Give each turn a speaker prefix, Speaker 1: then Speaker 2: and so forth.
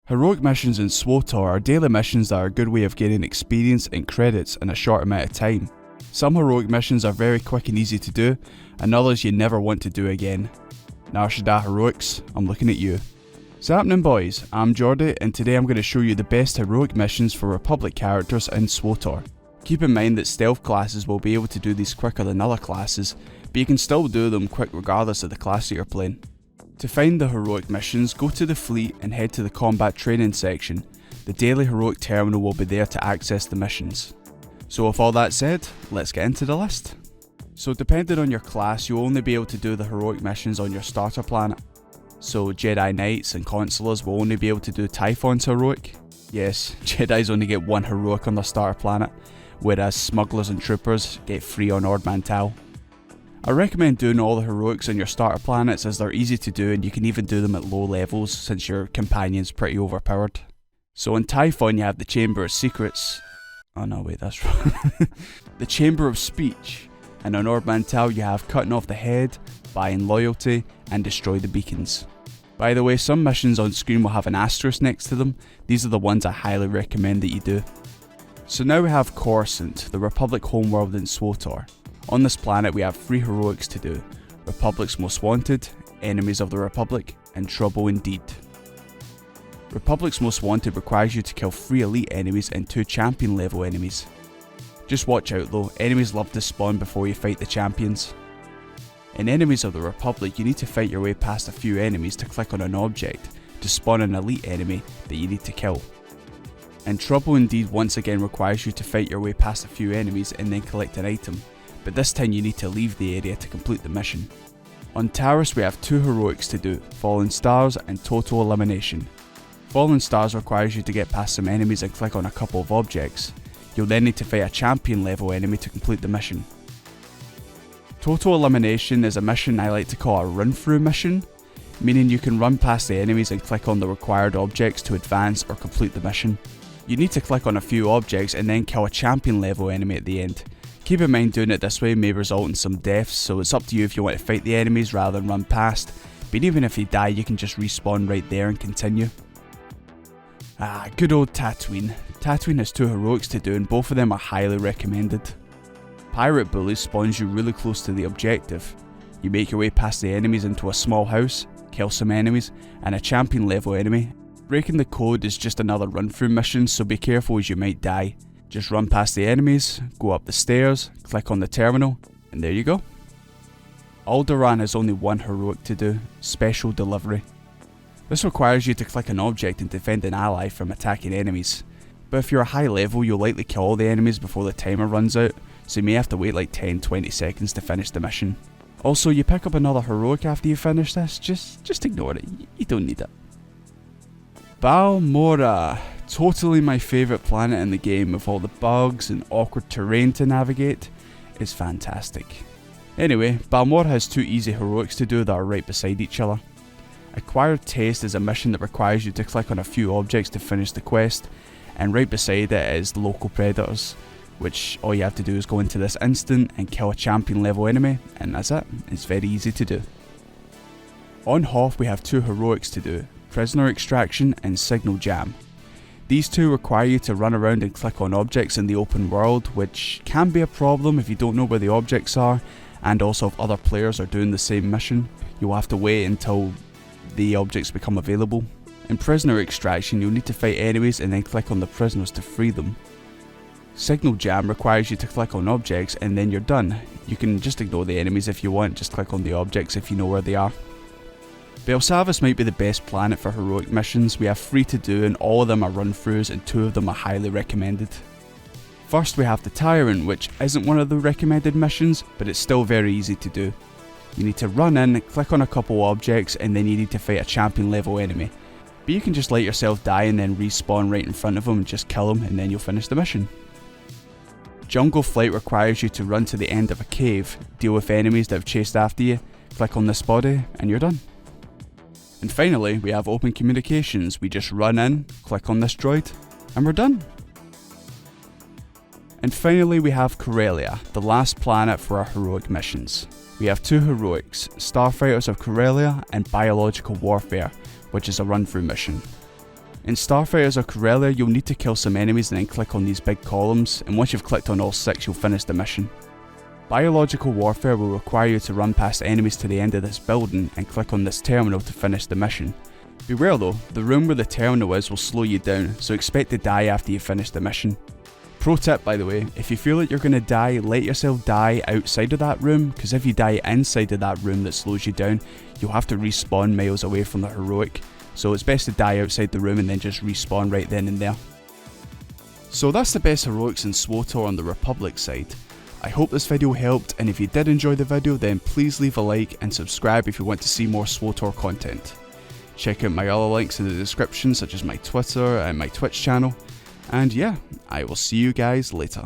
Speaker 1: Heroic missions in SWTOR are daily missions that are a good way of gaining experience and credits in a short amount of time. Some heroic missions are very quick and easy to do, and others you never want to do again. Narshada Heroics, I'm looking at you. What's happening, boys? I'm Jordy, and today I'm going to show you the best heroic missions for Republic characters in SWTOR. Keep in mind that stealth classes will be able to do these quicker than other classes, but you can still do them quick regardless of the class that you're playing. To find the heroic missions, go to the fleet and head to the combat training section. The daily heroic terminal will be there to access the missions. So with all that said, let's get into the list. So depending on your class, you'll only be able to do the heroic missions on your starter planet. So Jedi Knights and Consulars will only be able to do Typhon's heroic. Yes, Jedis only get one heroic on their starter planet, whereas Smugglers and Troopers get 3 on Ord Mantell. I recommend doing all the heroics on your starter planets as they're easy to do and you can even do them at low levels since your companion's pretty overpowered. So in Typhon you have the Chamber of Secrets. Oh no, wait, that's wrong. The Chamber of Speech. And on Ord Mantell you have Cutting Off the Head, Buying Loyalty, and Destroy the Beacons. By the way, some missions on screen will have an asterisk next to them. These are the ones I highly recommend that you do. So now we have Coruscant, the Republic homeworld in SWTOR. On this planet we have 3 heroics to do: Republic's Most Wanted, Enemies of the Republic, and Trouble Indeed. Republic's Most Wanted requires you to kill 3 elite enemies and 2 champion level enemies. Just watch out though, enemies love to spawn before you fight the champions. In Enemies of the Republic you need to fight your way past a few enemies to click on an object to spawn an elite enemy that you need to kill. And Trouble Indeed once again requires you to fight your way past a few enemies and then collect an item, but this time you need to leave the area to complete the mission. On Taris we have 2 heroics to do, Fallen Stars and Total Elimination. Fallen Stars requires you to get past some enemies and click on a couple of objects. You'll then need to fight a champion level enemy to complete the mission. Total Elimination is a mission I like to call a run through mission, meaning you can run past the enemies and click on the required objects to advance or complete the mission. You need to click on a few objects and then kill a champion level enemy at the end. Keep in mind doing it this way may result in some deaths, so it's up to you if you want to fight the enemies rather than run past, but even if you die you can just respawn right there and continue. Good old Tatooine. Tatooine has 2 heroics to do and both of them are highly recommended. Pirate Bullies spawns you really close to the objective. You make your way past the enemies into a small house, kill some enemies, and a champion level enemy. Breaking the code is just another run through mission, so be careful as you might die. Just run past the enemies, go up the stairs, click on the terminal, and there you go. Alderaan has only 1 heroic to do, Special Delivery. This requires you to click an object and defend an ally from attacking enemies. But if you're a high level you'll likely kill all the enemies before the timer runs out, so you may have to wait like 10-20 seconds to finish the mission. Also, you pick up another heroic after you finish this, just ignore it, you don't need it. Balmorra. Totally my favourite planet in the game with all the bugs and awkward terrain to navigate. It's fantastic. Anyway, Balmorra has 2 easy heroics to do that are right beside each other. Acquired Taste is a mission that requires you to click on a few objects to finish the quest, and right beside it is Local Predators, which all you have to do is go into this instant and kill a champion level enemy, and that's it. It's very easy to do. On Hoth we have 2 heroics to do, Prisoner Extraction and Signal Jam. These 2 require you to run around and click on objects in the open world, which can be a problem if you don't know where the objects are, and also if other players are doing the same mission. You'll have to wait until the objects become available. In Prisoner Extraction you'll need to fight enemies and then click on the prisoners to free them. Signal Jam requires you to click on objects and then you're done. You can just ignore the enemies if you want, just click on the objects if you know where they are. Belsavis might be the best planet for heroic missions. We have 3 to do and all of them are run throughs and 2 of them are highly recommended. First we have the Tyrant, which isn't one of the recommended missions, but it's still very easy to do. You need to run in, click on a couple objects, and then you need to fight a champion level enemy. But you can just let yourself die and then respawn right in front of them and just kill them and then you'll finish the mission. Jungle Flight requires you to run to the end of a cave, deal with enemies that have chased after you, click on this body, and you're done. And finally, we have Open Communications. We just run in, click on this droid, and we're done. And finally we have Corellia, the last planet for our heroic missions. We have 2 heroics, Starfighters of Corellia and Biological Warfare, which is a run-through mission. In Starfighters of Corellia, you'll need to kill some enemies and then click on these big columns, and once you've clicked on all 6 you'll finish the mission. Biological warfare will require you to run past enemies to the end of this building and click on this terminal to finish the mission. Beware though, the room where the terminal is will slow you down, so expect to die after you finish the mission. Pro tip by the way, if you feel like you're going to die, let yourself die outside of that room, because if you die inside of that room that slows you down, you'll have to respawn miles away from the heroic, so it's best to die outside the room and then just respawn right then and there. So that's the best heroics in SWTOR on the Republic side. I hope this video helped, and if you did enjoy the video then please leave a like and subscribe if you want to see more SWTOR content. Check out my other links in the description such as my Twitter and my Twitch channel, and yeah, I will see you guys later.